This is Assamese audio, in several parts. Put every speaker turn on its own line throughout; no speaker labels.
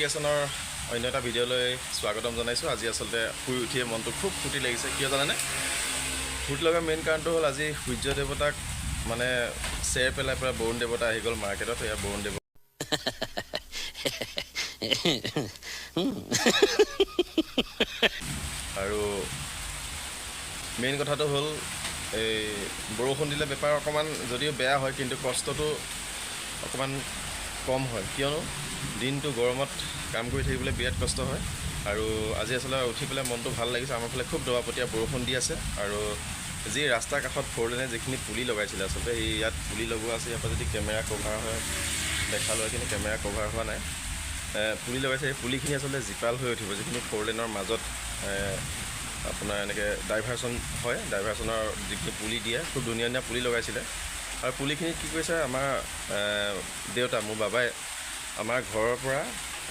কেছনৰ অন্য এটা ভিডিঅ'লৈ স্বাগতম জনাইছোঁ। আজি আচলতে শুই উঠিয়ে মনটো খুব ফূৰ্তি লাগিছে। কিয় জানেনে? ফূৰ্তি লগা মেইন কাৰণটো হ'ল আজি সূৰ্য দেৱতাক মানে চেৰ পেলাই পৰা বৰুণ দেৱতা আহি গ'ল মাৰ্কেটত। এয়া বৰুণ দেৱতা আৰু মেইন কথাটো হ'ল এই বৰষুণ দিলে বেপাৰ অকণমান যদিও বেয়া হয়, কিন্তু কষ্টটো অকণমান কম হয়। কিয়নো দিনটো গৰমত কাম কৰি থাকিবলৈ বিৰাট কষ্ট হয়। আৰু আজি আচলতে উঠি পেলাই মনটো ভাল লাগিছে। আমাৰ ফালে খুব দবাপতীয়া বৰষুণ দি আছে আৰু যি ৰাস্তাৰ কাষত ফ'ৰলেনে যিখিনি পুলি লগাইছিলে আচলতে এই ইয়াত পুলি লগোৱা আছে। ইয়াৰ পৰা যদি কেমেৰা কভাৰ হয় দেখালোঁ হয়, কিন্তু কেমেৰা কভাৰ হোৱা নাই। পুলি লগাইছে, এই পুলিখিনি আচলতে জীপাল হৈ উঠিব, যিখিনি ফ'ৰলেনৰ মাজত আপোনাৰ এনেকৈ ডাইভাৰচন হয়। ডাইভাৰচনৰ যিখিনি পুলি দিয়ে, খুব ধুনীয়া ধুনীয়া পুলি লগাইছিলে। আৰু পুলিখিনিত কি কৰিছে, আমাৰ দেউতা মোৰ বাবাই আমাৰ ঘৰৰ পৰা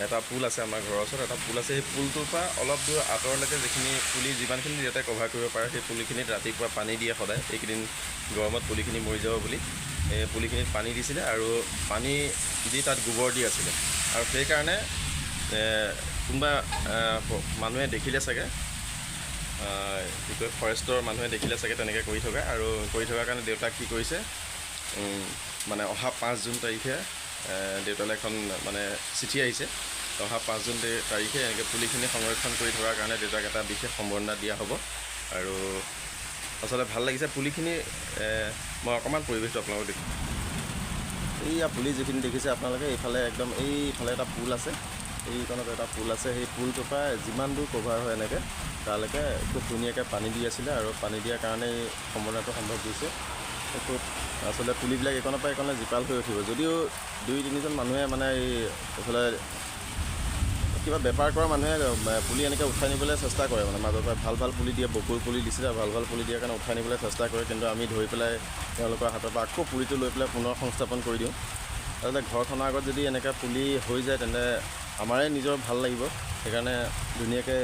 এটা পুল আছে, আমাৰ ঘৰৰ ওচৰত এটা পুল আছে। সেই পুলটোৰ পৰা অলপ দূৰ আঁতৰলৈকে যিখিনি পুলি যিমানখিনি দেউতাই কভাৰ কৰিব পাৰে, সেই পুলিখিনিত ৰাতিপুৱা পানী দিয়ে সদায়। এইকেইদিন গৰমত পুলিখিনি মৰি যাব বুলি এই পুলিখিনিত পানী দিছিলে আৰু পানী দি তাত গোবৰ দি আছিলে। আৰু সেইকাৰণে কোনোবা মানুহে দেখিলে চাগে, কি কয় ফৰেষ্টৰ মানুহে দেখিলে চাগে তেনেকৈ কৰি থকা। আৰু কৰি থকাৰ কাৰণে দেউতাক কি কৰিছে, মানে অহা 5 জুন তাৰিখে দেউতালৈ এখন মানে চিঠি আহিছে। অহা 5 জুন তাৰিখে এনেকৈ পুলিখিনি সংৰক্ষণ কৰি থকাৰ কাৰণে দেউতাক এটা বিশেষ সম্বৰ্ধনা দিয়া হ'ব। আৰু আচলতে ভাল লাগিছে পুলিখিনি। মই অকণমান পৰিৱেশটো আপোনালোকক দেখিম। এইয়া পুলি যিখিনি দেখিছে আপোনালোকে, এইফালে একদম এইফালে এটা পুল আছে, এইকণত এটা পুল আছে। সেই পুলটোৰ পৰা যিমান দূৰ কভাৰ হয় এনেকৈ তালৈকে খুব ধুনীয়াকৈ পানী দি আছিলে। আৰু পানী দিয়াৰ কাৰণে এই সম্বৰ্ধনাটো সম্ভৱ হৈছে। খুব আচলতে পুলিবিলাক এইকণৰ পৰা এইকণলৈ জীপাল হৈ উঠিব। যদিও 2-3জন মানুহে মানে এইফালে কিবা বেপাৰ কৰা মানুহে পুলি এনেকৈ উঠাই নিবলৈ চেষ্টা কৰে, মানে মাজৰ পৰা ভাল ভাল পুলি দিয়ে, বকুল পুলি দিছিলে, ভাল ভাল পুলি দিয়াৰ কাৰণে উঠাই নিবলৈ চেষ্টা কৰে। কিন্তু আমি ধৰি পেলাই তেওঁলোকৰ হাতৰ পৰা আকৌ পুলিটো লৈ পেলাই পুনৰ সংস্থাপন কৰি দিওঁ। আচলতে ঘৰখনৰ আগত যদি এনেকৈ পুলি হৈ যায় তেন্তে আমাৰে নিজৰ ভাল লাগিব। সেইকাৰণে ধুনীয়াকৈ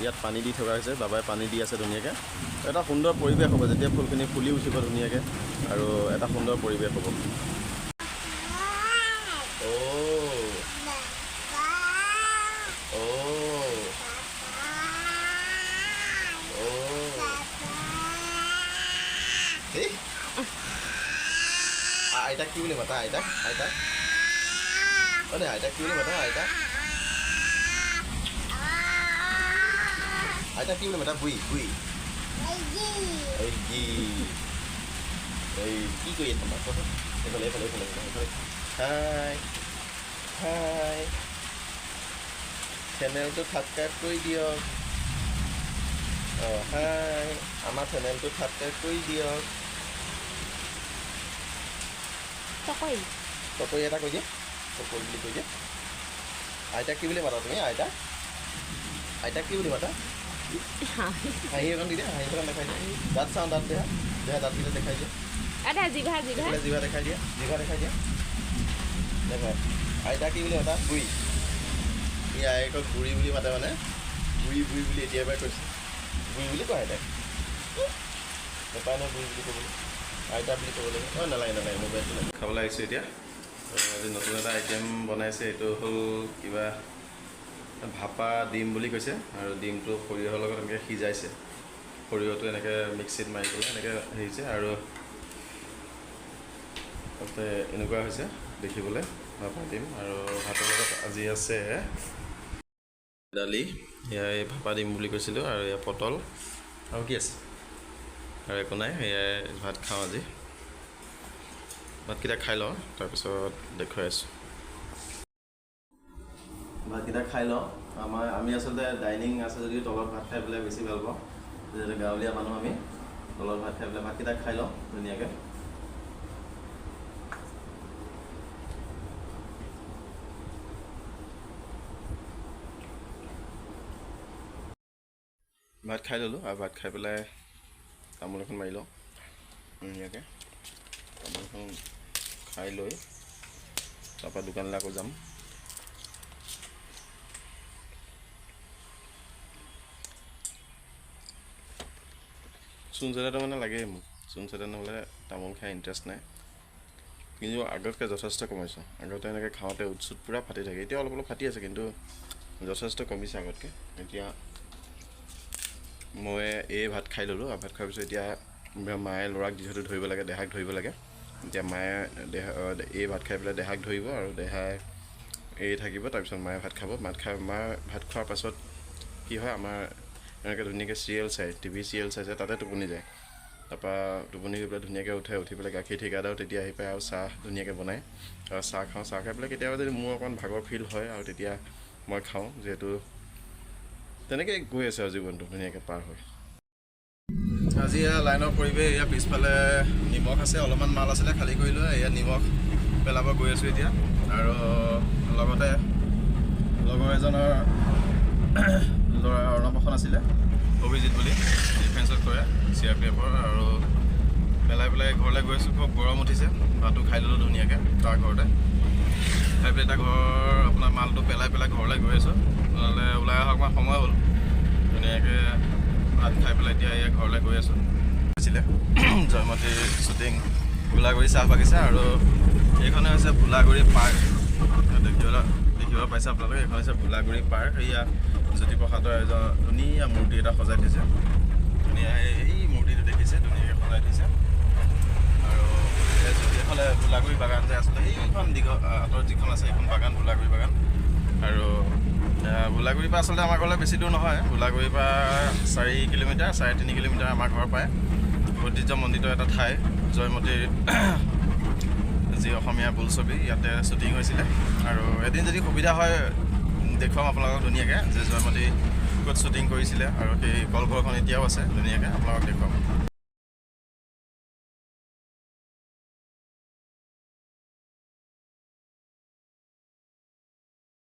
ইয়াত পানী দি থকা হৈছে, বাবাই পানী দি আছে ধুনীয়াকৈ। এটা সুন্দৰ পৰিৱেশ হ'ব যেতিয়া ফুলখিনি ফুলি উঠিব ধুনীয়াকৈ, আৰু এটা সুন্দৰ পৰিৱেশ হ'ব। আইতাক কি বুলি মাতা? আইতাক আইতাক মানে আইতাক কি বুলি মাতা? আইতাক আইতাক কি বুলি মাতা? বুই বুই এই কি কৰি আছে তোমাক? এইফালে এইফালে এইফালে এইফালে। হাই হাই, চেনেলটো ছাবস্ক্ৰাইব কৰি দিয়ক। হাই, আমাৰ চেনেলটো ছাবস্ক্ৰাইব কৰি দিয়ক। টকৰি এটা কৈ দিয়া, টকৰি বুলি কৈ দিয়া। আইতাক কি বুলি মাতা তুমি? আইতাক আইতাক কি বুলি মাতা? হাঁহি এখন দি দিয়া, হাঁহি এখন দেখাই দিয়া। দাঁত চাওঁ, দাঁত দেহা দেহা দাঁতকেইটা দেখাই দিয়া। জিভা দেখাই দিয়া, জিভা দেখাই দিয়া, দেখাই। আইতাক কি বুলি মাতা? বুঢ়ী। ই আইকক বুঢ়ী বুলি মাতে, মানে বুঢ়ী বুঢ়ী বুলি এতিয়াৰ পৰাই কৈছে। বুঢ়ী বুলি কয় আইতাক, নাপায় নহয় বুঢ়ী বুলি ক'বলৈ, আইতা বুলি ক'ব লাগে। নালাগে নালাগে, মোবাইলটো লাগে। খাবলৈ আহিছোঁ এতিয়া। আজি নতুন এটা আইটেম বনাইছে, এইটো হ'ল কিবা ভাপা ডিম বুলি কৈছে। আৰু ডিমটো সৰিয়হৰ লগত এনেকৈ সিজাইছে। সৰিয়হটো এনেকৈ মিক্সিত মাৰি পেলাই এনেকৈ হেৰিছে। আৰু তাতে এনেকুৱা হৈছে দেখিবলৈ ভাপা ডিম। আৰু ভাতৰ লগত আজি আছে দালি, এয়া এই ভাপা ডিম বুলি কৈছিলোঁ, আৰু এয়া পটল, আৰু কি আছে আৰু একো নাই। এয়াই ভাত খাওঁ আজি। ভাতকেইটা খাই লওঁ, তাৰপিছত দেখুৱাই আছোঁ। ভাতকেইটা খাই লওঁ। আমি আচলতে ডাইনিং আছে যদিও তলত ভাত খাই পেলাই বেছি ভাল পাওঁ। যিহেতু গাঁৱলীয়া মানুহ আমি, তলত ভাত খাই পেলাই ভাতকেইটা খাই লওঁ ধুনীয়াকৈ। ভাত খাই ল'লোঁ, আৰু ভাত খাই পেলাই তামোল এখন মাৰি লওঁ ধুনীয়াকৈ। তামোল এখন খাই লৈ তাৰপৰা দোকানলৈ আকৌ যাম। চূণ চেটাটো মানে লাগেই মোক, চূণ চেটা নহ'লে তামোল খাই ইণ্টাৰেষ্ট নাই। কিন্তু আগতকৈ যথেষ্ট কমাইছোঁ। আগতে এনেকৈ খাওঁতে উৎসুত পূৰা ফাটি থাকে, এতিয়া অলপ অলপ ফাটি আছে কিন্তু যথেষ্ট কমিছে আগতকৈ। এতিয়া মই এই ভাত খাই ল'লোঁ, আৰু ভাত খোৱাৰ পিছত এতিয়া মায়ে ল'ৰাক যিহেতু ধৰিব লাগে, দেহাক ধৰিব লাগে। এতিয়া মায়ে এই ভাত খাই পেলাই দেহাক ধৰিব, আৰু দেহাই এই থাকিব, তাৰপিছত মায়ে ভাত খাব। মায়ে ভাত খোৱাৰ পাছত কি হয়, আমাৰ এনেকৈ ধুনীয়াকৈ চিৰিয়েল চাই, টিভি চিৰিয়েল চাইছে, তাতে টোপনি যায়। তাৰপৰা টোপনি গৈ পেলাই ধুনীয়াকৈ উঠি পেলাই গাখীৰ ঠিকাদাও তেতিয়া আহি পায়, আৰু চাহ ধুনীয়াকৈ বনায়, আৰু চাহ খাওঁ। চাহ খাই পেলাই কেতিয়াবা যদি মোৰ অকণ ভাগৰ ফিল হয়, আৰু তেতিয়া মই খাওঁ। যিহেতু তেনেকৈ গৈ আছে আৰু জীৱনটো ধুনীয়াকৈ পাৰ হয়। আজি এয়া লাইনৰ পৰিৱেশ, এয়া পিছফালে নিমখ আছে, অলপমান মাল আছিলে খালী কৰি লৈ এয়া নিমখ পেলাব গৈ আছোঁ এতিয়া। আৰু লগতে লগৰ এজনৰ ল'ৰা অৰ্ণৱ এখন আছিলে, অভিজিত বুলি, ডিফেন্সত কৰে, CRPFৰ, আৰু পেলাই ঘৰলৈ গৈ আছোঁ। খুব গৰম উঠিছে, ভাতটো খাই ল'লোঁ ধুনীয়াকৈ তাৰ ঘৰতে। খাই পেলাই তাৰ ঘৰৰ আপোনাৰ মালটো পেলাই ঘৰলৈ গৈ আছোঁ, নহ'লে ওলাই অহা অকণমান সময় হ'ল। ধুনীয়াকৈ ভাত খাই পেলাই এতিয়া এই ঘৰলৈ গৈ আছোঁ। আছিলে জয়মতীৰ শ্বুটিং ভোলাগুৰি চাহ বাগিচা, আৰু এইখনে হৈছে ভোলাগুৰি পাৰ্ক। দেখিব পাইছে আপোনালোকে, এইখন হৈছে ভোলাগুৰি পাৰ্ক। এয়া জ্যোতিপ্ৰসাদৰ এজন ধুনীয়া মূৰ্তি এটা সজাই থৈছে, ধুনীয়া এই মূৰ্তিটো দেখিছে, ধুনীয়াকৈ সজাই থৈছে। আৰু এইফালে ভোলাগুৰি বাগান যে আছিলে, সেইখন আঁতৰত যিখন আছে সেইখন বাগান ভোলাগুৰি বাগান। আৰু ভোলাগুৰিৰ পৰা আচলতে আমাৰ ঘৰলৈ বেছি দূৰ নহয়, ভোলাগুৰিৰ পৰা 4 কিলোমিটাৰ 3.5 কিলোমিটাৰ আমাৰ ঘৰৰ পৰাই। ঐতিহ্যমণ্ডিত এটা ঠাই, জয়মতীৰ যি অসমীয়া বোলছবি ইয়াতে শ্বুটিং হৈছিলে। আৰু এদিন যদি সুবিধা হয় দেখুৱাম আপোনালোকক ধুনীয়াকৈ, যে জয়মতী ক'ত শ্বুটিং কৰিছিলে, আৰু সেই কলঘৰখন এতিয়াও আছে, ধুনীয়াকৈ আপোনালোকক দেখুৱাম।